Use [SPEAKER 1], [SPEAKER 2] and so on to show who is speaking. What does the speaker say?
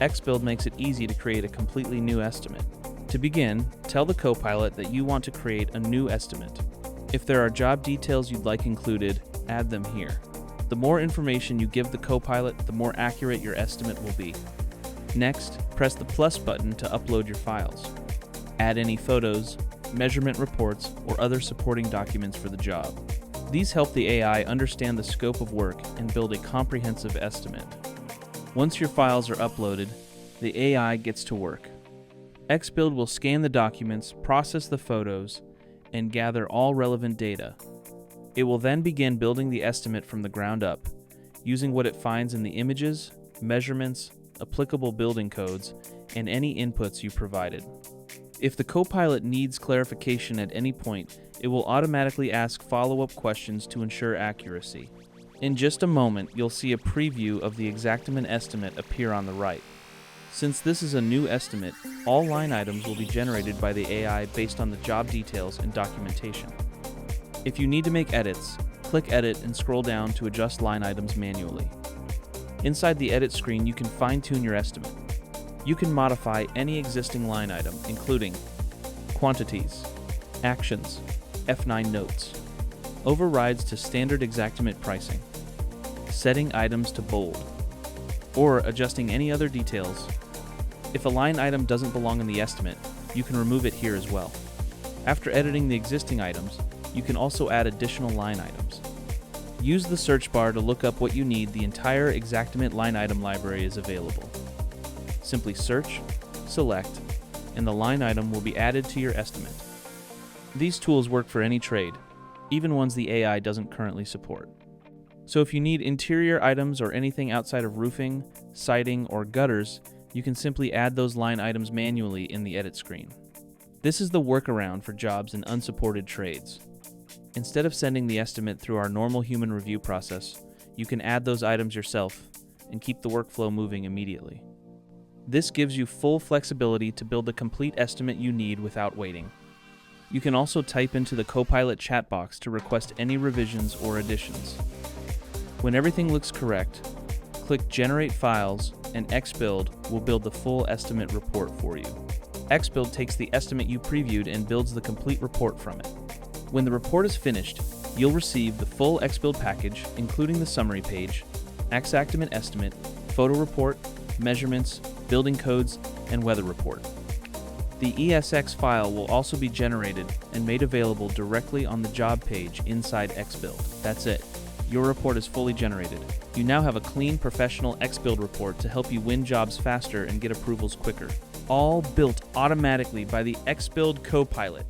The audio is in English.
[SPEAKER 1] XBuild makes it easy to create a completely new estimate. To begin, tell the Copilot that you want to create a new estimate. If there are job details you'd like included, add them here. The more information you give the Copilot, the more accurate your estimate will be. Next, press the plus button to upload your files. Add any photos, measurement reports, or other supporting documents for the job. These help the AI understand the scope of work and build a comprehensive estimate. Once your files are uploaded, the AI gets to work. XBuild will scan the documents, process the photos, and gather all relevant data. It will then begin building the estimate from the ground up, using what it finds in the images, measurements, applicable building codes, and any inputs you provided. If the Copilot needs clarification at any point, it will automatically ask follow-up questions to ensure accuracy. In just a moment, you'll see a preview of the Xactimate estimate appear on the right. Since this is a new estimate, all line items will be generated by the AI based on the job details and documentation. If you need to make edits, click Edit and scroll down to adjust line items manually. Inside the Edit screen, you can fine-tune your estimate. You can modify any existing line item, including quantities, actions, F9 notes, overrides to standard Xactimate pricing, setting items to bold, or adjusting any other details. If a line item doesn't belong in the estimate, you can remove it here as well. After editing the existing items, you can also add additional line items. Use the search bar to look up what you need. The entire Xactimate line item library is available. Simply search, select, and the line item will be added to your estimate. These tools work for any trade, even ones the AI doesn't currently support. So if you need interior items or anything outside of roofing, siding, or gutters, you can simply add those line items manually in the edit screen. This is the workaround for jobs in unsupported trades. Instead of sending the estimate through our normal human review process, you can add those items yourself and keep the workflow moving immediately. This gives you full flexibility to build the complete estimate you need without waiting. You can also type into the Copilot chat box to request any revisions or additions. When everything looks correct, click Generate Files and XBuild will build the full estimate report for you. XBuild takes the estimate you previewed and builds the complete report from it. When the report is finished, you'll receive the full XBuild package, including the summary page, Xactimate estimate, photo report, measurements, building codes, and weather report. The ESX file will also be generated and made available directly on the job page inside XBuild. That's it. Your report is fully generated. You now have a clean, professional XBuild report to help you win jobs faster and get approvals quicker. All built automatically by the XBuild Copilot.